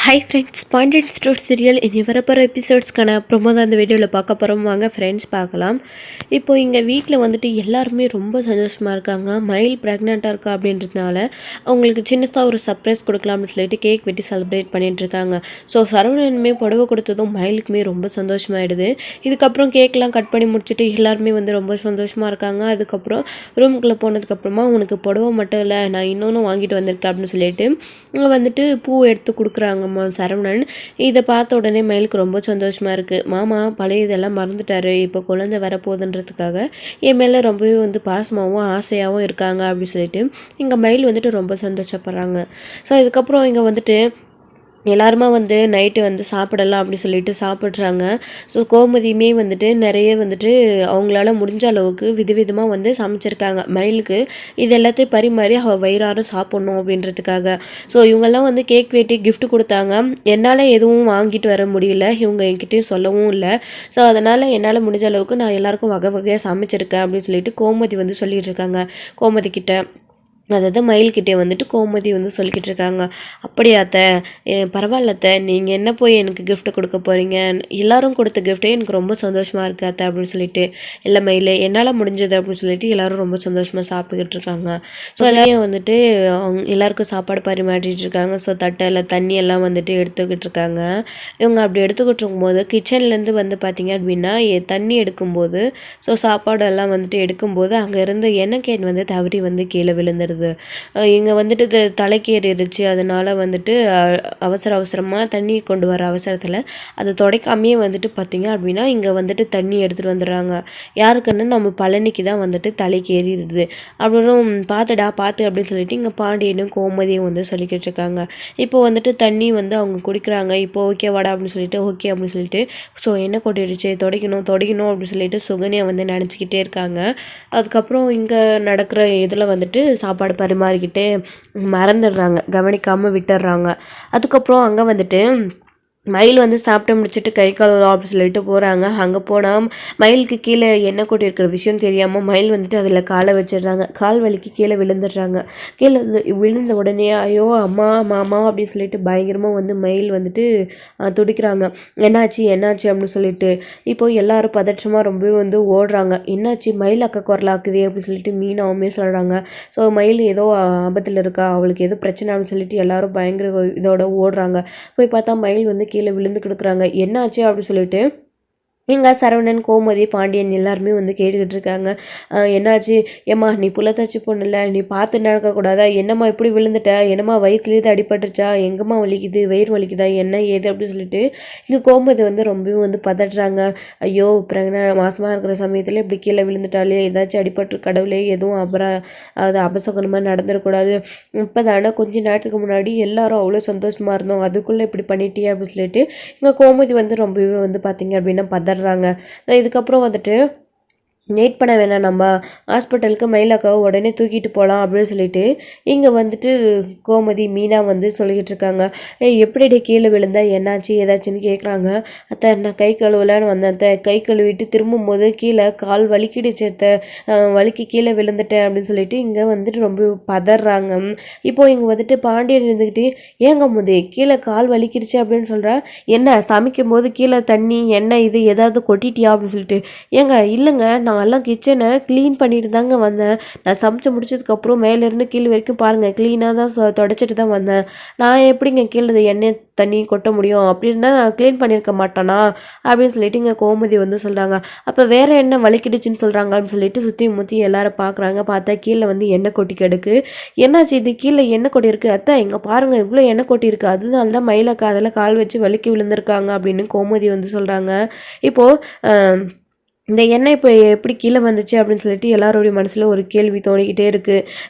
Hi friends, Pandian store serial இனி வரப்போகிற எபிசோட்ஸ்க்கான promo தான் அந்த வீடியோவில் பார்க்க போகிறோம். வாங்க ஃப்ரெண்ட்ஸ் பார்க்கலாம். இப்போ இங்கே வீட்டில் வந்துட்டு எல்லாருமே ரொம்ப சந்தோஷமாக இருக்காங்க. மயில் ப்ரெக்னெண்ட்டாக இருக்கா அப்படின்றதுனால அவங்களுக்கு சின்னதாக ஒரு சர்ப்ரைஸ் கொடுக்கலாம் அப்படின்னு சொல்லிட்டு கேக் வெட்டி செலிப்ரேட் பண்ணிட்டு இருக்காங்க. ஸோ சரவணனுமே புடவை கொடுத்ததும் மயிலுக்குமே ரொம்ப சந்தோஷமாயிடுது. இதுக்கப்புறம் கேக்லாம் கட் பண்ணி முடிச்சுட்டு எல்லாருமே வந்து ரொம்ப சந்தோஷமாக இருக்காங்க. அதுக்கப்புறம் ரூமுக்குள்ளே போனதுக்கப்புறமா உனக்கு புடவை மட்டும் இல்லை, நான் இன்னொன்று வாங்கிட்டு வந்திருக்கேன் அப்படின்னு சொல்லிட்டு இங்கே வந்துட்டு பூ எடுத்து கொடுக்குறாங்க சரவணன். இதை பார்த்த உடனே மயிலுக்கு ரொம்ப சந்தோஷமா இருக்கு. மாமா பழைய இதெல்லாம் மறந்துட்டாரு, இப்போ குழந்தை வரப்போகுதுன்றதுக்காக என் மேலே ரொம்பவே வந்து பாசமாகவும் ஆசையாகவும் இருக்காங்க அப்படின்னு சொல்லிட்டு இங்கே மயில் வந்துட்டு ரொம்ப சந்தோஷப்படுறாங்க. ஸோ இதுக்கப்புறம் இங்கே வந்துட்டு எல்லாருமா வந்து நைட்டு வந்து சாப்பிடலாம் அப்படி சொல்லிட்டு சாப்பிட்றாங்க. ஸோ கோமதியுமே வந்துட்டு நிறைய வந்துட்டு அவங்களால முடிஞ்ச அளவுக்கு விதவிதமாக வந்து சமைச்சிருக்காங்க மயிலுக்கு. இது எல்லாத்தையும் பரிமாறி அவள் வயிறார சாப்பிட்ணும் அப்படின்றதுக்காக. ஸோ இவங்கெல்லாம் வந்து கேக் வெட்டி கிஃப்ட் கொடுத்தாங்க. என்னால் எதுவும் வாங்கிட்டு வர முடியல, இவங்க என்கிட்டயும் சொல்லவும் இல்லை. ஸோ அதனால் என்னால் முடிஞ்ச அளவுக்கு நான் எல்லாருக்கும் வகை வகையாக சமைச்சிருக்கேன் அப்படின்னு சொல்லிட்டு கோமதி வந்து சொல்லிட்டு இருக்காங்க. கோமதி கிட்ட, அதாவது மயில்கிட்டே வந்துட்டு கோமதி வந்து சொல்லிக்கிட்டு இருக்காங்க. அப்படியாத்த, பரவாயில்லத்த, நீங்கள் என்ன போய் எனக்கு கிஃப்ட் கொடுக்க போகிறீங்க, எல்லாரும் கொடுத்த கிஃப்ட்டே எனக்கு ரொம்ப சந்தோஷமாக இருக்கு அத்தை அப்படின்னு சொல்லிட்டு, இல்லை மயில் என்னால் முடிஞ்சது அப்படின்னு சொல்லிட்டு எல்லாரும் ரொம்ப சந்தோஷமாக சாப்பிட்டுக்கிட்டு இருக்காங்க. ஸோ எல்லாரையும் வந்துட்டு அவங்க எல்லாருக்கும் சாப்பாடு பரிமாற்றிட்டு இருக்காங்க. ஸோ தட்டையில் தண்ணி எல்லாம் வந்துட்டு எடுத்துக்கிட்டு இருக்காங்க. இவங்க அப்படி எடுத்துக்கிட்டு இருக்கும்போது கிச்சன்லேருந்து வந்து பார்த்திங்க அப்படின்னா தண்ணி எடுக்கும்போது, ஸோ சாப்பாடு எல்லாம் வந்துட்டு எடுக்கும்போது அங்கே இருந்த எண்ணெய் கேன் வந்து தவறி வந்து கீழே விழுந்துருது. இங்கே வந்துட்டு தலைக்கேறிடுச்சு. அதனால் வந்துட்டு அவசரமாக தண்ணி கொண்டு வர அவசரத்தில் அதை துடைக்காமையே வந்துட்டு பார்த்திங்க அப்படின்னா இங்கே வந்துட்டு தண்ணி எடுத்துகிட்டு வந்துடுறாங்க. யாருக்குன்னு நம்ம பழனிக்கு தான் வந்துட்டு தலைக்கேறிடுது. அப்புறம் பார்த்து அப்படின்னு சொல்லிட்டு இங்கே பாண்டியனும் கோமதியும் வந்து சொல்லிக்கிட்டு இருக்காங்க. இப்போ வந்துட்டு தண்ணி வந்து அவங்க குடிக்கிறாங்க. இப்போ ஓகே வாடா அப்படின்னு சொல்லிட்டு ஓகே அப்படின்னு சொல்லிட்டு ஸோ என்ன கொட்டிடுச்சு, துடைக்கணும் அப்படின்னு சொல்லிட்டு சுகன்யா வந்து நினச்சிக்கிட்டே இருக்காங்க. அதுக்கப்புறம் இங்கே நடக்கிற இதில் வந்துட்டு சாப்பாடு பரிமாறிக்கிட்டு மறந்துடுறாங்க, கவனிக்காமல் விட்டுடுறாங்க. அதுக்கப்புறம் அங்கே வந்துட்டு மயில் வந்து சாப்பிட்டு முடிச்சுட்டு கை கழுவலாம் அப்படின்னு சொல்லிட்டு போகிறாங்க. அங்கே போனால் மயிலுக்கு கீழே எண்ணெய் கொட்டி இருக்கிற விஷயம் தெரியாமல் மயில் வந்துட்டு அதில் காலை வச்சிடுறாங்க. கால் வலிக்கு கீழே விழுந்துடுறாங்க. கீழே விழுந்த உடனே ஐயோ அம்மா மாமா அப்படின்னு சொல்லிட்டு பயங்கரமாக வந்து மயில் வந்துட்டு துடிக்கிறாங்க. என்னாச்சு அப்படின்னு சொல்லிட்டு இப்போ எல்லாரும் பதற்றமாக ரொம்பவே வந்து ஓடுறாங்க. என்னாச்சு, மயில் அக்கா குரலாக்குதே அப்படின்னு சொல்லிட்டு மீனாவுமே சொல்கிறாங்க. ஸோ மயில் ஏதோ ஆபத்தில் இருக்கா, அவளுக்கு ஏதோ பிரச்சனை அப்படின்னு சொல்லிட்டு எல்லாரும் பயங்கர இதோட ஓடுறாங்க. போய் பார்த்தா மயில் வந்து கீழே விழுந்து கிடக்குறாங்க. என்னாச்சு அப்படி சொல்லிட்டு இங்கே சரவணன், கோமதி, பாண்டியன் எல்லாருமே வந்து கேட்டுக்கிட்டு இருக்காங்க. என்னாச்சு, ஏம்மா நீ புள்ளத்தாச்சி பொண்ணு இல்லை, நீ பார்த்து நடக்கக்கூடாதா, என்னம்மா இப்படி விழுந்துட்ட, என்னம்மா வயிற்றுலேயே அடிபட்டுருச்சா, எங்கம்மா வலிக்குது, வயிறு வலிக்குதா, என்ன ஏது அப்படின்னு சொல்லிட்டு இங்கே கோமதி வந்து ரொம்பவும் வந்து பதறாங்க. ஐயோ மாசமாக இருக்கிற சமயத்தில் இப்படி கீழே விழுந்துட்டாலே, ஏதாச்சும் அடிபட்டு கடவுளே எதுவும் அது அபசகுணமாக நடந்துடக்கூடாது. இப்போ தானே கொஞ்ச நேரத்துக்கு முன்னாடி எல்லாரும் அவ்வளோ சந்தோஷமாக இருந்தோம், அதுக்குள்ளே இப்படி பண்ணிட்டியே அப்படின்னு சொல்லிட்டு இங்கே கோமதி வந்து ரொம்பவே வந்து பார்த்தீங்க அப்படின்னா பதறாங்க. இதுக்கப்புறம் வந்துட்டு வெயிட் பண்ண வேணாம், நம்ம ஹாஸ்பிட்டலுக்கு மயிலாக்காவை உடனே தூக்கிட்டு போகலாம் அப்படின்னு சொல்லிட்டு இங்கே வந்துட்டு கோமதி மீனா வந்து சொல்லிக்கிட்டு இருக்காங்க. எப்படி கீழே விழுந்தா, என்னாச்சு ஏதாச்சுன்னு கேட்குறாங்க. அத்தை நான் கை கழுவலான்னு வந்தேன் அத்தை, கை கழுவிட்டு திரும்பும்போது கீழே கால் வலிக்கிடுச்சு அத்தை, வலிக்கு கீழே விழுந்துட்டேன் அப்படின்னு சொல்லிட்டு இங்கே வந்துட்டு ரொம்ப பதறாங்க. இப்போ இங்கே வந்துட்டு பாண்டியன் இருந்துக்கிட்டு, ஏங்க முதி கீழே கால் வலிக்கிடுச்சு அப்படின்னு சொல்கிறா, என்ன சமைக்கும் போது கீழே தண்ணி எண்ணெய் இது ஏதாவது கொட்டிட்டியா அப்படின்னு சொல்லிட்டு, ஏங்க இல்லைங்க, நான் எல்லாம் கிச்சனை க்ளீன் பண்ணிட்டு தாங்க வந்தேன், நான் சமைச்சு முடிச்சதுக்கப்புறம் மேலேருந்து கீழே வரைக்கும் பாருங்கள் க்ளீனாக தான் தொடச்சிட்டு தான் வந்தேன், நான் எப்படிங்க கீழே எண்ணெய் தண்ணி கொட்ட முடியும், அப்படி இருந்தால் நான் க்ளீன் பண்ணியிருக்க மாட்டானா அப்படின்னு சொல்லிட்டு இங்கே கோமதி வந்து சொல்கிறாங்க. அப்போ வேறு என்ன வலிக்கிடுச்சுன்னு சொல்கிறாங்க அப்படின்னு சொல்லிட்டு சுற்றி முற்றி எல்லாரும் பார்க்குறாங்க. பார்த்தா கீழே வந்து எண்ணெய் கொட்டி கிடக்கு. என்னாச்சு, இது கீழே எண்ணெய் கொட்டி இருக்குது அத்தை, இங்கே பாருங்கள் இவ்வளோ எண்ணெய் கொட்டி இருக்குது, அதனால தான் மயிலக்கா அதில் கால் வச்சு வலிக்கி விழுந்திருக்காங்க அப்படின்னு கோமதி வந்து சொல்கிறாங்க. இப்போது இந்த எண்ணெய் இப்போ எப்படி கீழே வந்துச்சு அப்படின்னு சொல்லிட்டு எல்லாரோடைய மனசில் ஒரு கேள்வி தோணிக்கிட்டே இருக்குது.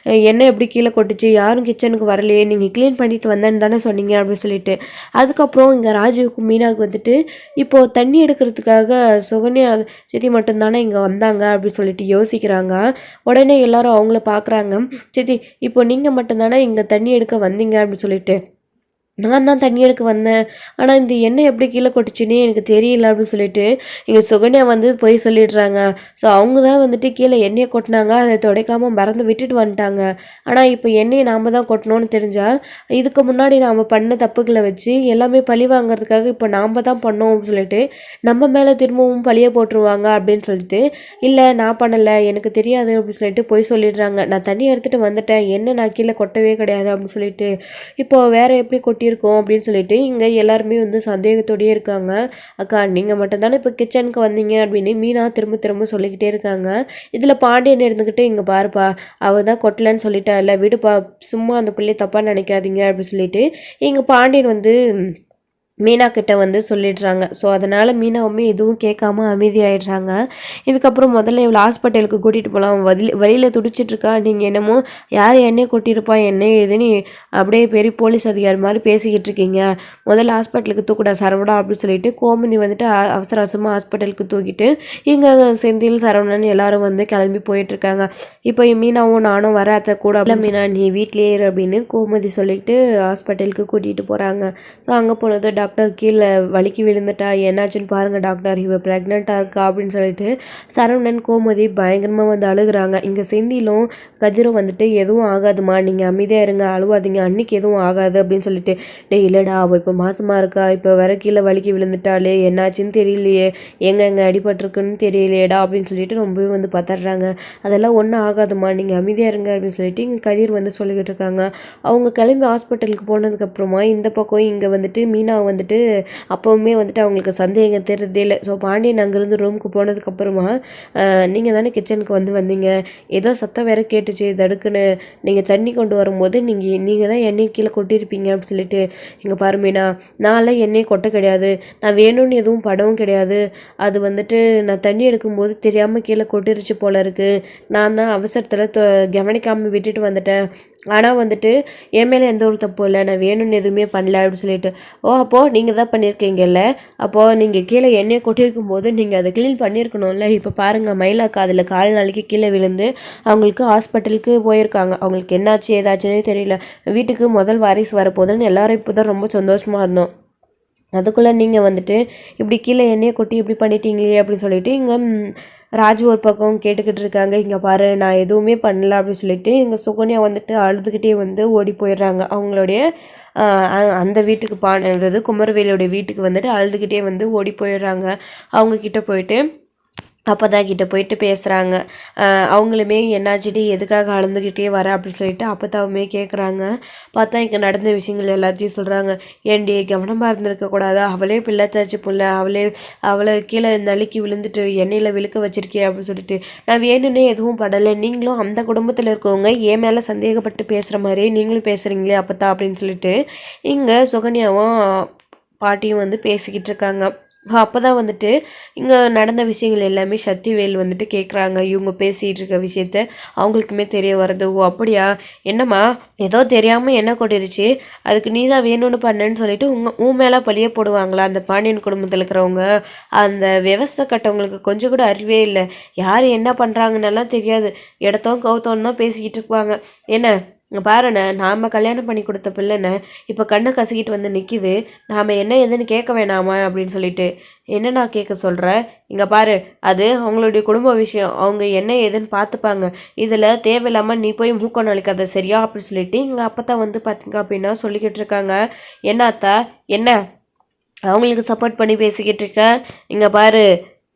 எண்ணெய் எப்படி கீழே கொட்டுச்சு, யாரும் கிச்சனுக்கு வரலையே, நீங்கள் க்ளீன் பண்ணிட்டு வந்தேன்னு தானே சொன்னீங்க அப்படின்னு சொல்லிட்டு. அதுக்கப்புறம் இங்கே ராஜுவுக்கும் மீனாவுக்கு வந்துட்டு இப்போது தண்ணி எடுக்கிறதுக்காக சுகன்யா சித்தி மட்டும்தானே இங்கே வந்தாங்க அப்படின்னு சொல்லிட்டு யோசிக்கிறாங்க. உடனே எல்லாரும் அவங்கள பார்க்குறாங்க. சித்தி இப்போ நீங்கள் மட்டும்தானே இங்கே தண்ணி எடுக்க வந்தீங்க அப்படின்னு சொல்லிட்டு நான் தான் தண்ணி எடுக்க வந்தேன். ஆனா இந்த எண்ணெய் எப்படி கீழ கொட்டுச்சுன்னே எனக்கு தெரியல அப்படின்னு சொல்லிட்டு, எங்க சுகன்யா வந்து பொய் சொல்லிடுறாங்க. ஸோ அவங்க தான் வந்துட்டு கீழ எண்ணெய கொட்டுனாங்க. அத தொடைக்காம மறந்து விட்டுட்டு வந்துட்டாங்க. ஆனா இப்ப எண்ணெய நாம தான் கொட்டணும்னு தெரிஞ்சா, இதுக்கு முன்னாடி நாம பண்ண தப்புகள வச்சு எல்லாமே பழி வாங்குறதுக்காக இப்ப நாம தான் பண்ணோம் அப்படின்னு சொல்லிட்டு, நம்ம மேல திரும்பவும் பழிய போட்டுருவாங்க அப்படின்னு சொல்லிட்டு, இல்ல நான் பண்ணல, எனக்கு தெரியாது அப்படின்னு சொல்லிட்டு பொய் சொல்லிடுறாங்க. நான் தண்ணி எடுத்துட்டு வந்துட்டேன். எண்ணெய் நான் கீழ கொட்டவே கிடையாது அப்படின்னு சொல்லிட்டு, இப்போ வேற எப்படி கொட்டியிருக்கோம் அப்படின்னு சொல்லிட்டு இங்க எல்லாருமே வந்து சந்தேகத்தோடயே இருக்காங்க. அக்கா நீங்க மட்டும் தானே இப்போ கிச்சனுக்கு வந்தீங்க அப்படின்னு மீனா திரும்ப திரும்ப சொல்லிக்கிட்டே இருக்காங்க. இதுல பாண்டியன் இருந்துகிட்டு இங்க பாருப்பா, அவ தான் கொட்டலன்னு சொல்லிட்டா இல்ல, விடுப்பா, சும்மா அந்த பிள்ளைய தப்பா நினைக்காதீங்க அப்படின்னு சொல்லிட்டு இங்க பாண்டியன் வந்து மீனா கிட்ட வந்து சொல்லிடுறாங்க. ஸோ அதனால் மீனாவுமே எதுவும் கேட்காம அமைதியாயிடுறாங்க. இதுக்கப்புறம் முதல்ல இவளை ஹாஸ்பிட்டலுக்கு கூட்டிகிட்டு போகலாம், வழியில் துடிச்சிட்ருக்கா, நீங்கள் என்னமோ யார் எண்ணெய் கொட்டியிருப்பா என்ன ஏதுன்னு அப்படியே பெரிய போலீஸ் அதிகாரி மாதிரி பேசிக்கிட்டு இருக்கீங்க, முதல்ல ஹாஸ்பிட்டலுக்கு தூக்குடா சரவணா அப்படின்னு சொல்லிட்டு கோமதி வந்துட்டு அவசர அவசரமாக ஹாஸ்பிட்டலுக்கு தூக்கிட்டு இங்கே செந்தில் சரவணன் எல்லாரும் வந்து கிளம்பி போயிட்டுருக்காங்க. இப்போ மீனாவும் நானும் வர அத்தை கூட இல்லை மீனா நீ வீட்லேயே இரு அப்படின்னு கோமதி சொல்லிட்டு ஹாஸ்பிட்டலுக்கு கூட்டிகிட்டு போகிறாங்க. ஸோ அங்கே போனது டாக்டர் கீழே வலிக்கு விழுந்துட்டா, என்னாச்சுன்னு பாருங்கள் டாக்டர், இவ ப்ரெக்னெண்ட்டாக இருக்கா அப்படின்னு சொல்லிட்டு சரவணன் கோமதி பயங்கரமாக வந்து அழுகுறாங்க. இங்கே செந்திலும் கதிரும் வந்துட்டு எதுவும் ஆகாதுமா, நீங்கள் அமைதியாக இருங்க, அழுவாதீங்க, அன்னைக்கு எதுவும் ஆகாது அப்படின்னு சொல்லிட்டு, டே இல்லைடா அவள் இப்போ மாசமாக இருக்கா, இப்போ வர கீழே வலிக்கு விழுந்துட்டாலே, என்னாச்சுன்னு தெரியலையே, எங்கே அடிபட்டிருக்குன்னு தெரியலையேடா அப்படின்னு சொல்லிட்டு ரொம்பவே வந்து பதறாங்க. அதெல்லாம் ஒன்றும் ஆகாதுமா, நீங்கள் அமைதியாக இருங்க அப்படின்னு சொல்லிட்டு இங்கே கதிர் வந்து சொல்லிக்கிட்டு இருக்காங்க. அவங்க கிளம்பி ஹாஸ்பிட்டலுக்கு போனதுக்கப்புறமா இந்த பக்கம் இங்கே வந்துட்டு மீனா வந்துட்டு அப்போவுமே வந்துட்டு அவங்களுக்கு சந்தேகம் தெரிறதே இல்லை. ஸோ பாண்டியன் அங்கேருந்து ரூமுக்கு போனதுக்கப்புறமா நீங்கள் தானே கிச்சனுக்கு வந்தீங்க, ஏதோ சத்தம் வேற கேட்டுச்சு தடுக்குன்னு, நீங்கள் தண்ணி கொண்டு வரும்போது நீங்கள் தான் எண்ணெய் கீழே கொட்டியிருப்பீங்க அப்படின்னு சொல்லிட்டு, இங்கே பாரு மீனா, நான்லாம் எண்ணெய் கொட்ட கிடையாது, நான் வேணும்னு எதுவும் படவும் கிடையாது, அது வந்துட்டு நான் தண்ணி எடுக்கும்போது தெரியாமல் கீழே கொட்டிருச்சு போல இருக்குது, நான் தான் அவசரத்தில் கவனிக்காமல் விட்டுட்டு வந்துட்டேன், ஆனால் வந்துட்டு என் மேலே எந்த ஒரு தப்பும் இல்லை, நான் வேணும்னு எதுவுமே பண்ணல அப்படின்னு சொல்லிட்டு, ஓ அப்போது நீங்கள் தான் பண்ணியிருக்கீங்கல்ல, அப்போது நீங்கள் கீழே எண்ணெயை கொட்டியிருக்கும் போது நீங்கள் அதை க்ளீன் பண்ணியிருக்கணும்ல. இப்போ பாருங்கள் மயிலாக்கா அதில் கால் நாளைக்கு கீழே விழுந்து அவங்களுக்கு ஹாஸ்பிட்டலுக்கு போயிருக்காங்க, அவங்களுக்கு என்னாச்சு ஏதாச்சுன்னே தெரியல, வீட்டுக்கு முதல் வாரிசு வரப்போகுதுன்னு எல்லாரும் இப்போ தான் ரொம்ப சந்தோஷமாக இருந்தோம், அதுக்குள்ளே நீங்கள் வந்துட்டு இப்படி கீழே எண்ணெயை கொட்டி இப்படி பண்ணிட்டீங்களே அப்படின்னு சொல்லிட்டு இங்கே ராஜு ஒரு பக்கம் கேட்டுக்கிட்டு இருக்காங்க. இங்கே பாரு நான் எதுவுமே பண்ணல அப்படின்னு சொல்லிட்டு எங்கள் சுகன்யா வந்துட்டு அழுதுகிட்டே வந்து ஓடி போயிடுறாங்க. அவங்களுடைய அந்த வீட்டுக்கு பாடுறது குமரவேலியோடைய வீட்டுக்கு வந்துட்டு அழுதுகிட்டே வந்து ஓடி போயிடுறாங்க. அவங்கக்கிட்ட போயிட்டு அப்பதா கிட்ட போயிட்டு பேசுகிறாங்க. அவங்களுமே என்னாச்சுடி எதுக்காக அழுந்துக்கிட்டே வர அப்படின்னு சொல்லிட்டு அப்பத்தாவுமே கேட்குறாங்க. பார்த்தா இங்கே நடந்த விஷயங்கள் எல்லாத்தையும் சொல்கிறாங்க. ஏண்டி கவனமாக இருந்திருக்கக்கூடாதா, அவளே பிள்ளைத்தாச்சு புள்ள, அவளை கீழே நலுக்கி விழுந்துட்டு எண்ணெயில் விழுக்க வச்சிருக்கே அப்படின்னு சொல்லிட்டு, நான் வேணும்னே எதுவும் படலை, நீங்களும் அந்த குடும்பத்தில் இருக்கவங்க என் மேலே சந்தேகப்பட்டு பேசுகிற மாதிரி நீங்களும் பேசுகிறீங்களே அப்பத்தா அப்படின்னு சொல்லிட்டு இங்கே சுகன்யாவும் பாட்டியும் வந்து பேசிக்கிட்டு இருக்காங்க. அப்போ தான் வந்துட்டு இங்கே நடந்த விஷயங்கள் எல்லாமே சக்திவேல் வந்துட்டு கேட்குறாங்க. இவங்க பேசிகிட்டு இருக்க விஷயத்த அவங்களுக்குமே தெரிய வருது. ஓ அப்படியா, என்னம்மா ஏதோ தெரியாமல் என்ன கொட்டிருச்சு, அதுக்கு நீ தான் வேணும்னு பண்ணேன்னு சொல்லிட்டு உன் மேலே பழிய போடுவாங்களா அந்த பாண்டியன் குடும்பத்தில் இருக்கிறவங்க, அந்த விவசாய கட்டவங்களுக்கு கொஞ்சம் கூட அறிவே இல்லை, யார் என்ன பண்ணுறாங்கன்னெல்லாம் தெரியாது, இடத்தோம் கவுத்தோன்னு தான் பேசிக்கிட்டு இருப்பாங்க. என்ன இங்கே பாருண்ணே, நாம் கல்யாணம் பண்ணி கொடுத்த பிள்ளைண்ணே இப்போ கண்ணை கசிக்கிட்டு வந்து நிற்கிது, நாம் என்ன எதுன்னு கேட்க வேணாமா அப்படின்னு சொல்லிட்டு, என்ன நான் கேட்க சொல்கிறேன், இங்கே பாரு அது அவங்களுடைய குடும்ப விஷயம், அவங்க என்ன ஏதுன்னு பார்த்துப்பாங்க, இதில் தேவையில்லாமல் நீ போய் மூக்கம் நலிக்காத சரியா அப்படின்னு சொல்லிட்டு இங்கே அப்போ தான் வந்து பார்த்தீங்க அப்படின்னா சொல்லிக்கிட்டு இருக்காங்க. என்ன அத்தா என்ன அவங்களுக்கு சப்போர்ட் பண்ணி பேசிக்கிட்டு இருக்க, இங்கே பாரு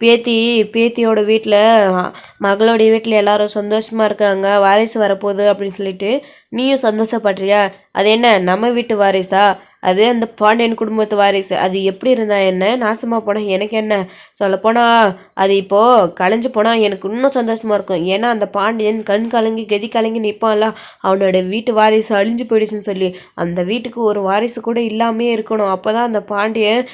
பேத்தியோட வீட்டில் மகளோடைய வீட்டில் எல்லாரும் சந்தோஷமாக இருக்காங்க, வாரிசு வரப்போகுது அப்படின்னு சொல்லிட்டு நீயும் சந்தோஷப்படுறியா, அது என்ன நம்ம வீட்டு வாரிசா, அது அந்த பாண்டியன் குடும்பத்து வாரிசு, அது எப்படி இருந்தா என்ன, நாசமாக போனால் எனக்கு என்ன, சொல்லப்போனால் அது இப்போது கலைஞ்சு போனால் எனக்கு இன்னும் சந்தோஷமாக இருக்கும், ஏன்னா அந்த பாண்டியன் கண் கலங்கி கதி கலங்கி நிற்பான்ல, அவனோட வீட்டு வாரிசு அழிஞ்சு போயிடுச்சுன்னு சொல்லி அந்த வீட்டுக்கு ஒரு வாரிசு கூட இல்லாமே இருக்கணும், அப்போ தான் அந்த பாண்டியன்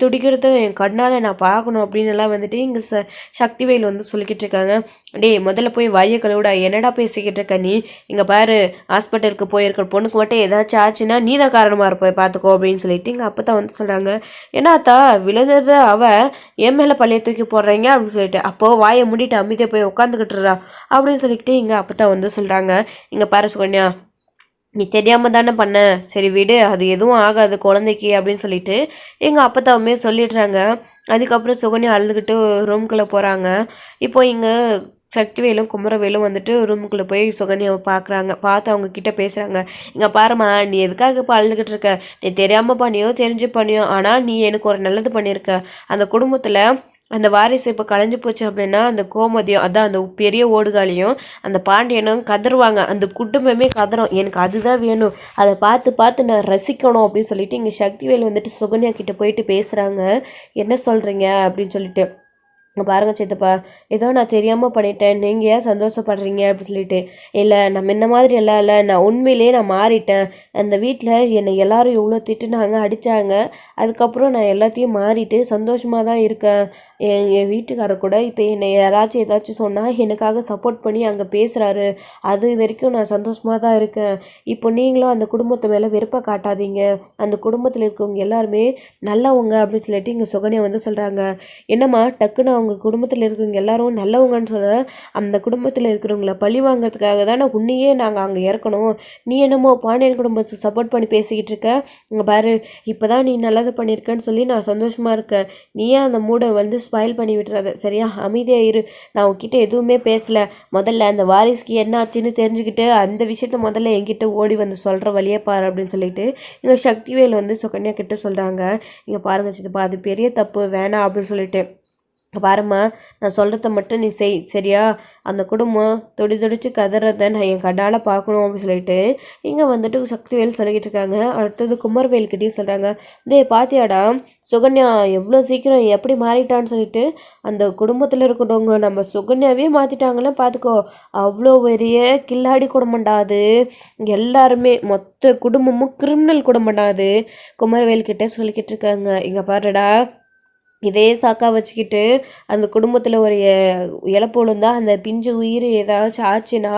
துடிக்கிறது என் கண்ணால் நான் பார்க்கணும் அப்படின்னு எல்லாம் வந்துட்டு இங்கே சக்திவேல் வந்து சொல்லிக்கிட்டு இருக்காங்க. டேய் முதல்ல போய் வாயை கழுவிடா, என்னடா பேசிக்கிட்டு இருக்க நீ, இங்கே பாரு ஹாஸ்பிட்டலுக்கு போயிருக்கிற பொண்ணுக்கு மட்டும் ஏதாச்சும் ஆச்சுன்னா நீ தான் காரணமாக இருப்ப பார்த்துக்கோ அப்படின்னு சொல்லிட்டு இங்கே அப்போ தான் வந்து சொல்கிறாங்க. ஏன்னாத்தா விழுந்தது அவள் என் மேலே பழைய தூக்கி போடுறீங்க அப்படின்னு சொல்லிட்டு, அப்போது வாயை மூடிட்டு அமைதியாக போய் உட்காந்துக்கிட்டுறா அப்படின்னு சொல்லிக்கிட்டு இங்கே அப்போ தான் வந்து சொல்கிறாங்க. இங்கே பாரு சுகன்யா, நீ தெரியாமல் தானே பண்ண, சரி விடு, அது எதுவும் ஆகாது குழந்தைக்கு அப்படின்னு சொல்லிட்டு எங்கள் அப்பத்தாவுமே சொல்லிடுறாங்க. அதுக்கப்புறம் சுகன்யா அழுதுகிட்டு ரூம்குள்ளே போகிறாங்க. இப்போ இங்கே சக்திவேலும் குமரவேலும் வந்துட்டு ரூமுக்குள்ளே போய் சுகன்யாவை பார்க்குறாங்க. பார்த்து அவங்க கிட்ட பேசுகிறாங்க. இங்கே பாரும்மா, நீ எதுக்காக இப்போ அழுதுகிட்டு இருக்க? நீ தெரியாமல் பண்ணியோ தெரிஞ்சு பண்ணியோ, ஆனால் நீ எனக்கு ஒரு நல்லது பண்ணியிருக்க. அந்த குடும்பத்தில் அந்த வாரிசு இப்போ கலைஞ்சு போச்சு அப்படின்னா அந்த கோமதியும், அதான் அந்த பெரிய ஓடுகாலியும் அந்த பாண்டியனும் கதறுவாங்க. அந்த குடும்பமே கதறும். எனக்கு அதுதான் வேணும், அதை பார்த்து பார்த்து நான் ரசிக்கணும் அப்படின்னு சொல்லிட்டு இங்கே சக்திவேல் வந்துட்டு சுகன்யா கிட்ட போயிட்டு பேசுகிறாங்க. என்ன சொல்கிறீங்க அப்படின்னு சொல்லிட்டு. பாருங்க சித்தப்பா, ஏதோ நான் தெரியாமல் பண்ணிட்டேன், நீங்கள் ஏன் சந்தோஷப்படுறீங்க அப்படின்னு சொல்லிட்டு. இல்லை, நான் முன்ன மாதிரி எல்லாம் இல்லை, நான் உண்மையிலேயே நான் மாறிட்டேன். அந்த வீட்டில் என்னை எல்லாரும் எவ்வளோ திட்டுனாங்க, அடித்தாங்க. அதுக்கப்புறம் நான் எல்லாத்தையும் மாறிட்டு சந்தோஷமாக தான் இருக்கேன். என் வீட்டுக்காரர் கூட இப்போ என்னை யாராச்சும் ஏதாச்சும் சொன்னால் எனக்காக சப்போர்ட் பண்ணி அங்கே பேசுகிறாரு. அது வரைக்கும் நான் சந்தோஷமாக தான் இருக்கேன். இப்போ நீங்களும் அந்த குடும்பத்து மேலே வெறுப்பை காட்டாதீங்க. அந்த குடும்பத்தில் இருக்கவங்க எல்லாருமே நல்லவங்க அப்படின்னு சொல்லிட்டு இங்கே சுகன்யா வந்து சொல்கிறாங்க. என்னம்மா டக்குன்னு அவங்க குடும்பத்தில் இருக்கிறவங்க எல்லாரும் நல்லவங்கன்னு சொல்கிற? அந்த குடும்பத்தில் இருக்கிறவங்கள பழி வாங்கிறதுக்காக தானே உன்னையே நாங்கள் அங்கே இறக்கணும். நீ என்னமோ பாண்டியன் குடும்பத்தை சப்போர்ட் பண்ணி பேசிக்கிட்டு இருக்க. இங்கே பாரு, இப்போ தான் நீ நல்லது பண்ணியிருக்கேன்னு சொல்லி நான் சந்தோஷமாக இருக்கேன். நீயே அந்த மூடை வந்து ஸ்பாயில் பண்ணி விட்டுறாத, சரியா? அமைதியாக இரு. நான் உன்கிட்ட எதுவுமே பேசலை. முதல்ல அந்த வாரிசுக்கு என்ன ஆச்சுன்னு தெரிஞ்சுக்கிட்டு அந்த விஷயத்த முதல்ல என்கிட்ட ஓடி வந்து சொல்கிற வழியே பாரு அப்படின்னு சொல்லிட்டு இங்கே சக்திவேல் வந்து சுகன்யா கிட்ட சொல்கிறாங்க. இங்கே பாருங்க சித்தப்பா, அது பெரிய தப்பு, வேணாம் அப்படின்னு சொல்லிட்டு. பாரும்மா, நான் சொல்கிறத மட்டும் நீ செய், சரியா? அந்த குடும்பம் துடிச்சு கதறதை நான் என் கண்ணால் பார்க்கணும் அப்படின்னு சொல்லிட்டு இங்கே வந்துட்டு சக்திவேல் சொல்லிக்கிட்டு இருக்காங்க. அடுத்தது குமரவேல்கிட்டையும் சொல்கிறாங்க. பாத்தியாடா, சுகன்யா எவ்வளோ சீக்கிரம் எப்படி மாறிட்டான்னு சொல்லிட்டு. அந்த குடும்பத்தில் இருக்கிறவங்க நம்ம சுகன்யாவே மாற்றிட்டாங்களே பார்த்துக்கோ. அவ்வளோ பெரிய கில்லாடி குடும்பம்டா அது. எல்லாருமே மொத்த குடும்பமும் கிரிமினல் குடும்பம்டா அது. குமரவேல்கிட்ட சொல்லிக்கிட்டு இருக்காங்க. இங்கே பாருடா, இதே சாக்கா வச்சுக்கிட்டு அந்த குடும்பத்தில் ஒரு இழப்பு விழுந்தா அந்த பிஞ்சு உயிர் ஏதாச்சும் ஆச்சுன்னா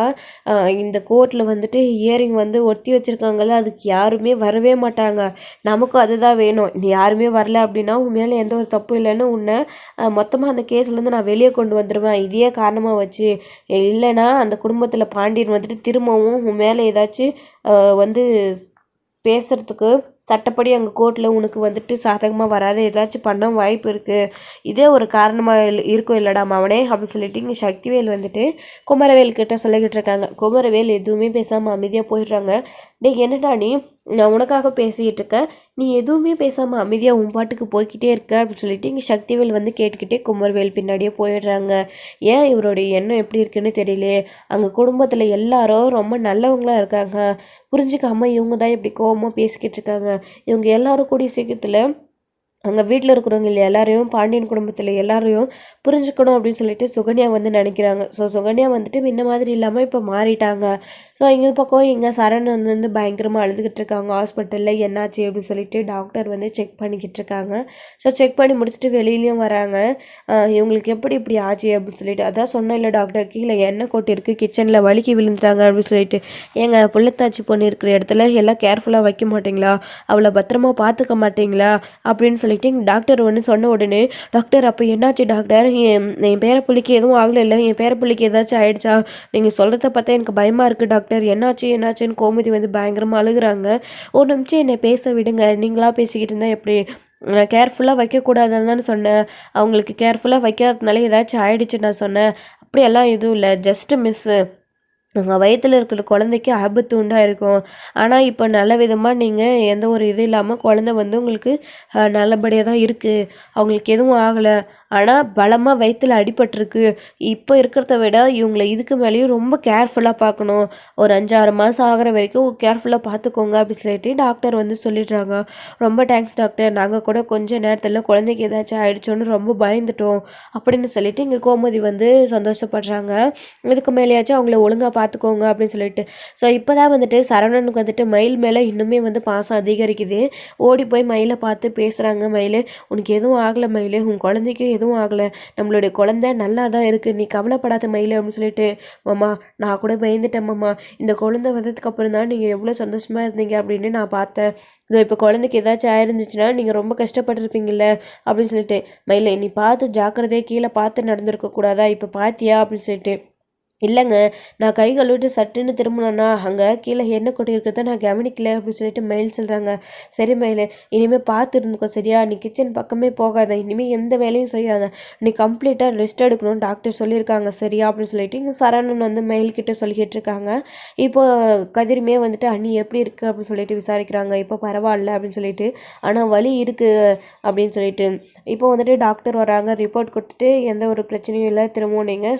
இந்த கோர்ட்டில் வந்துட்டு ஹியரிங் வந்து ஒத்தி வச்சுருக்காங்கல்ல, அதுக்கு யாருமே வரவே மாட்டாங்க. நமக்கும் அதுதான் வேணும். நீ யாருமே வரல அப்படின்னா உன் மேலே எந்த ஒரு தப்பும் இல்லைன்னு உன்னை மொத்தமாக அந்த கேஸ்லேருந்து நான் வெளியே கொண்டு வந்துடுவேன், இதையே காரணமாக வச்சு. இல்லைன்னா அந்த குடும்பத்தில் பாண்டியன் வந்துட்டு திரும்பவும் உன் மேலே ஏதாச்சும் வந்து பேசுகிறதுக்கு சட்டப்படி அங்கே கோர்ட்டில் உனக்கு வந்துட்டு சாதகமாக வராது, ஏதாச்சும் பண்ண வாய்ப்பு இருக்குது. இதே ஒரு காரணமாக இருக்கும் இல்லடா அவனே அப்படின்னு சொல்லிட்டு இங்கே சக்திவேல் வந்துட்டு குமரவேல் கிட்ட சொல்லிக்கிட்டு இருக்காங்க. குமரவேல் எதுவுமே பேசாமல் அமைதியாக போயிடுறாங்க. என்னடா நீ, நான் உனக்காக பேசிக்கிட்டு இருக்க, நீ எதுவுமே பேசாமல் அமைதியாக உன் பாட்டுக்கு போய்கிட்டே இருக்க அப்படின்னு சொல்லிட்டு இங்கே சக்திவேல் வந்து கேட்டுக்கிட்டே குமரவேல் பின்னாடியே போயிடுறாங்க. ஏன் இவருடைய எண்ணம் எப்படி இருக்குன்னு தெரியல. அங்கே குடும்பத்தில் எல்லாரும் ரொம்ப நல்லவங்களாக இருக்காங்க, புரிஞ்சுக்காம இவங்க தான் இப்படி கோபமாக பேசிக்கிட்டு இருக்காங்க. இவங்க எல்லாரும் கூடிய சீக்கிரத்தில் அங்கே வீட்டில் இருக்கிறவங்க இல்லை எல்லாரையும், பாண்டியன் குடும்பத்தில் எல்லாரையும் புரிஞ்சுக்கணும் அப்படின்னு சொல்லிட்டு சுகன்யா வந்து நினைக்கிறாங்க. ஸோ சுகன்யா வந்துட்டு முன்ன மாதிரி இல்லாமல் இப்போ மாறிட்டாங்க. ஸோ இங்கே பக்கம் இங்கே சரண் வந்து பயங்கரமாக அழுதுகிட்டு இருக்காங்க ஹாஸ்பிட்டலில். என்னாச்சு அப்படின்னு சொல்லிட்டு டாக்டர் வந்து செக் பண்ணிக்கிட்டு இருக்காங்க. ஸோ செக் பண்ணி முடிச்சுட்டு வெளியிலையும் வராங்க. இவங்களுக்கு எப்படி இப்படி ஆச்சு அப்படின்னு சொல்லிட்டு. அதான் சொன்னேன் இல்லை டாக்டர், கீழே எண்ணெய் கொட்டிருக்கு, கிச்சனில் வலிக்கி விழுந்துட்டாங்க அப்படின்னு சொல்லிட்டு. ஏங்க, புள்ளத்தாச்சி பொண்ணு இருக்கிற இடத்துல எல்லாம் கேர்ஃபுல்லாக வைக்க மாட்டிங்களா? அவளை பத்திரமா பார்த்துக்க மாட்டிங்களா அப்படின்னு சொல்லிட்டு டாக்டர் ஒன்று சொன்ன உடனே, டாக்டர் அப்போ என்னாச்சு டாக்டர்? என் பேரப்பிள்ளைக்கு எதுவும் ஆகலை இல்லை, என் பேரப்பிள்ளைக்கு ஏதாச்சும் ஆயிடுச்சா? நீங்கள் சொல்கிறத பார்த்தா எனக்கு பயமாக இருக்குது டாக்டர், என்னாச்சுன்னு கோமதி வந்து பயங்கரமாக அழுகுறாங்க. ஒரு நிமிஷம் என்னை பேச விடுங்க, நீங்களா பேசிக்கிட்டு இருந்தால் எப்படி? கேர்ஃபுல்லாக வைக்கக்கூடாதுன்னு தானே சொன்னேன். அவங்களுக்கு கேர்ஃபுல்லாக வைக்காததுனால ஏதாச்சும் ஆயிடுச்சு நான் சொன்னேன். அப்படியெல்லாம் எதுவும் இல்லை, ஜஸ்ட்டு மிஸ்ஸு. உங்கள் வயிற்றில் இருக்கிற குழந்தைக்கு ஆபத்து உண்டாயிருக்கும். ஆனால் இப்போ நல்ல விதமாக நீங்கள் எந்த ஒரு இது இல்லாமல் குழந்தை வந்து உங்களுக்கு நல்லபடியாக தான் இருக்குது, அவங்களுக்கு எதுவும் ஆகலை. ஆனால் பலமாக வயிற்றில் அடிபட்டிருக்கு. இப்போ இருக்கிறத விட இவங்களை இதுக்கு மேலேயும் ரொம்ப கேர்ஃபுல்லாக பார்க்கணும். ஒரு 5-6 மாதம் ஆகிற வரைக்கும் கேர்ஃபுல்லாக பார்த்துக்கோங்க அப்படின்னு சொல்லிட்டு டாக்டர் வந்து சொல்லிடுறாங்க. ரொம்ப தேங்க்ஸ் டாக்டர், நாங்கள் கூட கொஞ்சம் நேரத்தில் குழந்தைக்கு ஏதாச்சும் ஆயிடுச்சோன்னு ரொம்ப பயந்துட்டோம் அப்படின்னு சொல்லிட்டு இங்கே கோமதி வந்து சந்தோஷப்படுறாங்க. இதுக்கு மேலேயாச்சும் அவங்கள ஒழுங்காக பார்த்துக்கோங்க அப்படின்னு சொல்லிட்டு. ஸோ இப்போ தான் வந்துட்டு சரவணனுக்கு வந்துட்டு மயில் மேலே இன்னுமே வந்து பாசம் அதிகரிக்குது. ஓடி போய் மயிலை பார்த்து பேசுகிறாங்க. மயில், உனக்கு எதுவும் ஆகலை மயில், உன் குழந்தைக்கு எதுவும் ஆகலை, நம்மளுடைய குழந்தை நல்லா தான் இருக்குது, நீ கவலைப்படாத மயில் அப்படின்னு சொல்லிட்டு. மாமா, நான் கூட பயந்துட்டேன் மாமா, இந்த குழந்தை வந்ததுக்கப்புறம் தான் நீங்கள் எவ்வளோ சந்தோஷமாக இருந்தீங்க அப்படின்னு நான் பார்த்தேன். இதோ இப்போ குழந்தைக்கு ஏதாச்சும் ஆயிருந்துச்சுன்னா நீங்கள் ரொம்ப கஷ்டப்பட்டுருப்பீங்கள்ல அப்படின்னு சொல்லிட்டு. மயில், நீ பார்த்து ஜாக்கிரதையாக கீழே பார்த்து நடந்திருக்க கூடாதா, இப்போ பார்த்தியா அப்படின்னு சொல்லிட்டு. இல்லைங்க. நான் கை கழுவிட்டு சட்டுன்னு திரும்புனேன்னா, அங்க கீழ எண்ணெய் கொட்டியிருக்கிறத நான் கவனிக்கல அப்படின்னு சொல்லிட்டு மயில் சொல்றாங்க. சரி மயிலு, இனிமே பார்த்து இருந்துக்கோ சரியா? நீ கிச்சன் பக்கமே போகாத. இனிமே எந்த வேலையும் செய்யாத. நீ கம்ப்ளீட்டா ரெஸ்ட் எடுக்கணும்னு டாக்டர் சொல்லியிருக்காங்க சரியா? அப்படின்னு சொல்லிட்டு இங்க சரவணன் வந்து மயில்கிட்ட சொல்லிக்கிட்டு இருக்காங்க. இப்போ கதிருமே வந்துட்டு அண்ணி எப்படி இருக்கு அப்படின்னு சொல்லிட்டு விசாரிக்கிறாங்க. இப்போ பரவாயில்ல அப்படின்னு சொல்லிட்டு. ஆனா வலி இருக்கு அப்படின்னு சொல்லிட்டு. இப்போ வந்துட்டு டாக்டர் வராங்க. ரிப்போர்ட் குடுத்துட்டு எந்த ஒரு பிரச்சனையும் இல்ல. திரும்பவும் நீங்க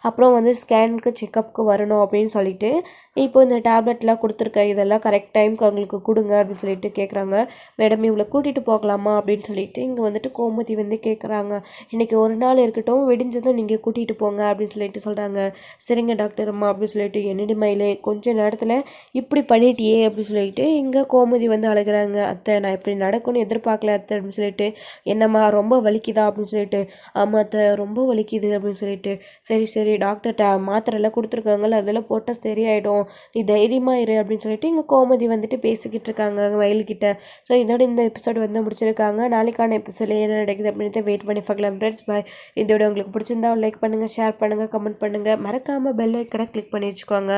அப்புறம் வந்து ஸ்கேனுக்கு செக்கப்புக்கு வரணும் அப்படின்னு சொல்லிட்டு இப்போ இந்த டேப்லெட்லாம் கொடுத்துருக்கேன் இதெல்லாம் கரெக்ட் டைம்க்கு அவங்களுக்கு கொடுங்க அப்படின்னு சொல்லிட்டு கேட்குறாங்க. மேடம் இவளை கூட்டிகிட்டு போகலாமா அப்படின்னு சொல்லிட்டு இங்கே வந்துட்டு கோமதி வந்து கேட்குறாங்க. இன்னைக்கு ஒரு நாள் இருக்கட்டும், விடிஞ்சதும் நீங்கள் கூட்டிகிட்டு போங்க அப்படின்னு சொல்லிட்டு சொல்கிறாங்க. சரிங்க டாக்டர் அம்மா அப்படின்னு சொல்லிட்டு என்னடி மயிலே கொஞ்ச நேரத்தில் இப்படி பண்ணிட்டியே அப்படின்னு சொல்லிட்டு இங்கே கோமதி வந்து அழுகிறாங்க. அத்தை நான் இப்படி நடக்கும்னு எதிர்பார்க்கல அத்தை அப்படின்னு சொல்லிட்டு. என்னம்மா ரொம்ப வலிக்குதா அப்படின்னு சொல்லிட்டு. ஆமாம் அத்தை ரொம்ப வலிக்குது அப்படின்னு சொல்லிட்டு. சரி சரி டாக்டர்கிட்ட மாத்திரைலாம் கொடுத்துருக்காங்கல்ல அதெல்லாம் போட்டால் சரியாயிடும், நீ தைரியமா இரு அப்படின்னு சொல்லிட்டு இங்கே கோமதி வந்துட்டு பேசிக்கிட்டு இருக்காங்க மயில்கிட்ட. ஸோ இதோட இந்த எபிசோடு வந்து முடிச்சிருக்காங்க. நாளைக்கான எபிசோடில் என்ன நடக்குது அப்படின்னு வெயிட் பண்ணி பார்க்கலாம் ஃப்ரெண்ட்ஸ். பாய். இதோட உங்களுக்கு பிடிச்சிருந்தா லைக் பண்ணுங்கள், ஷேர் பண்ணுங்கள், கமெண்ட் பண்ணுங்கள், மறக்காமல் பெல் ஐக்கனை கிளிக் பண்ணி வச்சுக்கோங்க.